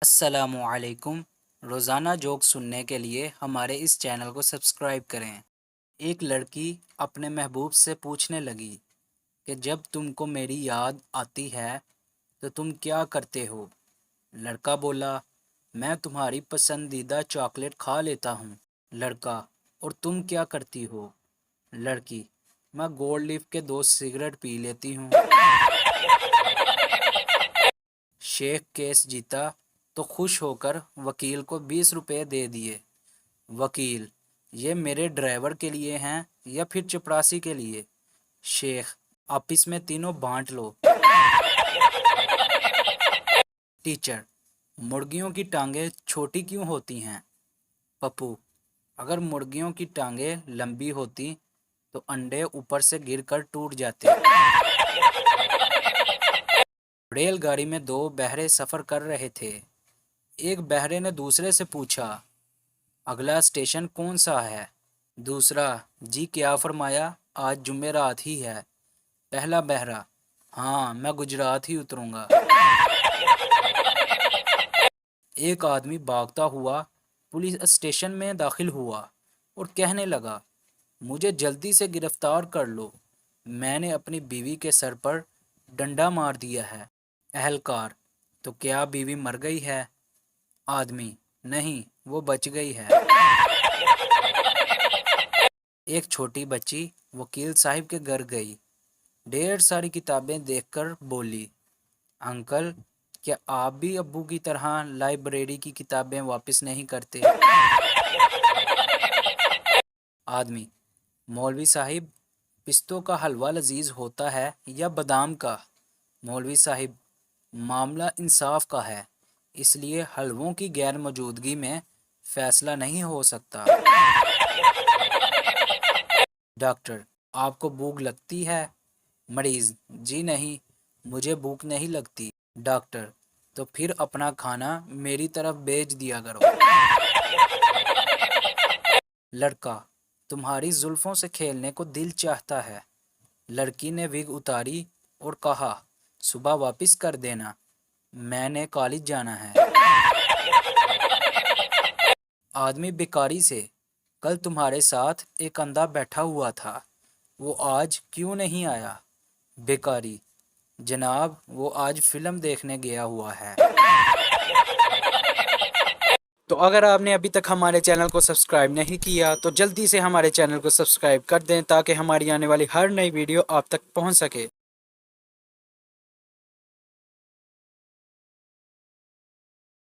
السلام علیکم۔ روزانہ جوک سننے کے لیے ہمارے اس چینل کو سبسکرائب کریں۔ ایک لڑکی اپنے محبوب سے پوچھنے لگی کہ جب تم کو میری یاد آتی ہے تو تم کیا کرتے ہو؟ لڑکا بولا، میں تمہاری پسندیدہ چاکلیٹ کھا لیتا ہوں۔ لڑکا، اور تم کیا کرتی ہو؟ لڑکی، میں گولڈ لیف کے 2 سگریٹ پی لیتی ہوں۔ شیخ کیس جیتا تو خوش ہو کر وکیل کو 20 روپے دے دیے۔ وکیل، یہ میرے ڈرائیور کے لیے ہیں یا پھر چپراسی کے لیے؟ شیخ، آپس میں تینوں بانٹ لو۔ ٹیچر، مرغیوں کی ٹانگیں چھوٹی کیوں ہوتی ہیں؟ پپو، اگر مرغیوں کی ٹانگیں لمبی ہوتی تو انڈے اوپر سے گر کر ٹوٹ جاتے۔ ریل گاڑی میں 2 بہرے سفر کر رہے تھے۔ ایک بہرے نے دوسرے سے پوچھا، اگلا اسٹیشن کون سا ہے؟ دوسرا، جی کیا فرمایا، آج جمعرات ہی ہے۔ پہلا بہرا، ہاں میں گجرات ہی اتروں گا۔ ایک آدمی بھاگتا ہوا پولیس اسٹیشن میں داخل ہوا اور کہنے لگا، مجھے جلدی سے گرفتار کر لو، میں نے اپنی بیوی کے سر پر ڈنڈا مار دیا ہے۔ اہلکار، تو کیا بیوی مر گئی ہے؟ آدمی، نہیں، وہ بچ گئی ہے۔ ایک چھوٹی بچی وکیل صاحب کے گھر گئی، ڈھیر ساری کتابیں دیکھ کر بولی، انکل، کیا آپ بھی ابو کی طرح لائبریری کی کتابیں واپس نہیں کرتے؟ آدمی، مولوی صاحب، پستوں کا حلوہ لذیذ ہوتا ہے یا بادام کا؟ مولوی صاحب، معاملہ انصاف کا ہے، اس لیے حلووں کی غیر موجودگی میں فیصلہ نہیں ہو سکتا۔ ڈاکٹر، آپ کو بھوک لگتی ہے؟ مریض، جی نہیں، مجھے بھوک نہیں لگتی۔ ڈاکٹر، تو پھر اپنا کھانا میری طرف بھیج دیا کرو۔ لڑکا، تمہاری زلفوں سے کھیلنے کو دل چاہتا ہے۔ لڑکی نے وگ اتاری اور کہا، صبح واپس کر دینا، میں نے کالج جانا ہے۔ آدمی بیکاری سے، کل تمہارے ساتھ ایک اندھا بیٹھا ہوا تھا، وہ آج کیوں نہیں آیا؟ بیکاری، جناب وہ آج فلم دیکھنے گیا ہوا ہے۔ تو اگر آپ نے ابھی تک ہمارے چینل کو سبسکرائب نہیں کیا تو جلدی سے ہمارے چینل کو سبسکرائب کر دیں تاکہ ہماری آنے والی ہر نئی ویڈیو آپ تک پہنچ سکے۔